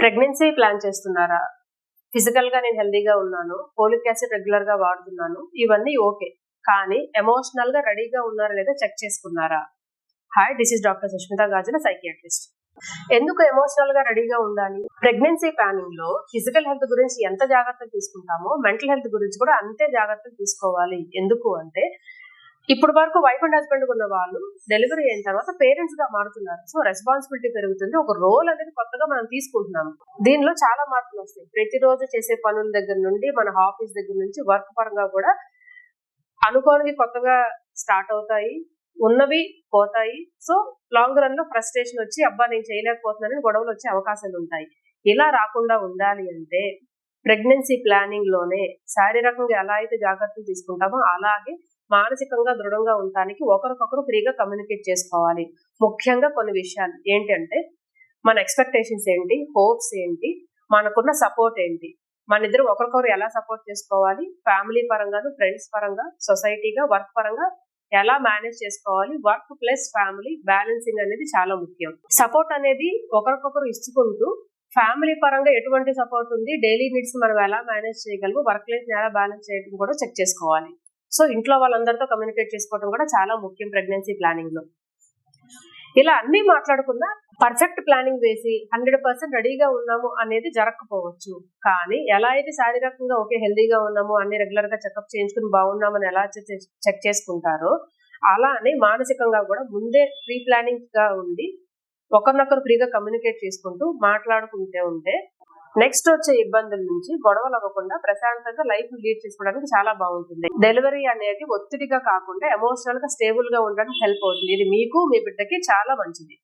Pregnancy plan చేస్తున్నారా? Physical గా నేను హెల్దీగా ఉన్నాను, ఫోలిక్ యాసిడ్ రెగ్యులర్ గా వాడుతున్నాను, ఇవన్నీ ఓకే. కానీ ఎమోషనల్ గా రెడీగా ఉన్నారా లేదా చెక్ చేసుకున్నారా? Hi, this is doctor Sushmita Gajula, psychiatrist. ఎందుకు ఎమోషనల్ గా రెడీగా ఉండాలి? ప్రెగ్నెన్సీ ప్లానింగ్ లో ఫిజికల్ హెల్త్ గురించి ఎంత జాగ్రత్తలు తీసుకుంటామో మెంటల్ హెల్త్ గురించి కూడా అంతే జాగ్రత్తలు తీసుకోవాలి. ఎందుకు అంటే ఇప్పుడు వరకు వైఫ్ అండ్ హస్బెండ్ ఉన్న వాళ్ళు డెలివరీ అయిన తర్వాత పేరెంట్స్ గా మారుతున్నారు. సో రెస్పాన్సిబిలిటీ పెరుగుతుంది, ఒక రోల్ అనేది కొత్తగా మనం తీసుకుంటున్నాము. దీనిలో చాలా మార్పులు వస్తాయి. ప్రతిరోజు చేసే పనుల దగ్గర నుండి మన ఆఫీస్ దగ్గర నుంచి వర్క్ పరంగా కూడా అనుకోనివి కొత్తగా స్టార్ట్ అవుతాయి, ఉన్నవి పోతాయి. సో లాంగ్ రన్ లో ఫ్రస్ట్రేషన్ వచ్చి అబ్బా నేను చేయలేకపోతున్నానని గొడవలు వచ్చే అవకాశాలు ఉంటాయి. ఇలా రాకుండా ఉండాలి అంటే ప్రెగ్నెన్సీ ప్లానింగ్ లోనే శారీరకంగా ఎలా అయితే జాగ్రత్తలు తీసుకుంటామో అలాగే మానసికంగా దృఢంగా ఉండటానికి ఒకరికొకరు ఫ్రీగా కమ్యూనికేట్ చేసుకోవాలి. ముఖ్యంగా కొన్ని విషయాలు ఏంటంటే మన ఎక్స్పెక్టేషన్స్ ఏంటి, హోప్స్ ఏంటి, మనకున్న సపోర్ట్ ఏంటి, మన ఇద్దరు ఒకరికొకరు ఎలా సపోర్ట్ చేసుకోవాలి, ఫ్యామిలీ పరంగాను, ఫ్రెండ్స్ పరంగా, సొసైటీగా, వర్క్ పరంగా ఎలా మేనేజ్ చేసుకోవాలి. వర్క్ ప్లస్ ఫ్యామిలీ బ్యాలెన్సింగ్ అనేది చాలా ముఖ్యం. సపోర్ట్ అనేది ఒకరికొకరు ఇచ్చుకుంటూ ఫ్యామిలీ పరంగా ఎటువంటి సపోర్ట్ ఉంది, డైలీ నీడ్స్ మనం ఎలా మేనేజ్ చేయగలము, వర్క్ లైఫ్ ఎలా బ్యాలెన్స్ చేయడం కూడా చెక్ చేసుకోవాలి. సో ఇంట్లో వాళ్ళందరితో కమ్యూనికేట్ చేసుకోవడం కూడా చాలా ముఖ్యం ప్రెగ్నెన్సీ ప్లానింగ్ లో. ఇలా అన్ని మాట్లాడుకున్నా పర్ఫెక్ట్ ప్లానింగ్ వేసి 100% రెడీగా ఉన్నాము అనేది జరగకపోవచ్చు. కానీ ఎలా అయితే శారీరకంగా ఓకే హెల్దీగా ఉన్నాము, అన్ని రెగ్యులర్ గా చెకప్ చేయించుకుని బాగున్నామని ఎలా చెక్ చేసుకుంటారో అలానే మానసికంగా కూడా ముందే ప్రీ ప్లానింగ్ గా ఉండి ఒకరినొకరు ఫ్రీగా కమ్యూనికేట్ చేసుకుంటూ మాట్లాడుకుంటూ ఉంటే నెక్స్ట్ వచ్చే ఇబ్బందుల నుంచి గొడవలు అవ్వకుండా ప్రశాంతంగా లైఫ్ లీడ్ చేసుకోవడానికి చాలా బాగుంటుంది. డెలివరీ అనేది ఒత్తిడిగా కాకుండా ఎమోషనల్ గా స్టేబుల్ గా ఉండడానికి హెల్ప్ అవుతుంది. ఇది మీకు మీ బిడ్డకి చాలా మంచిది.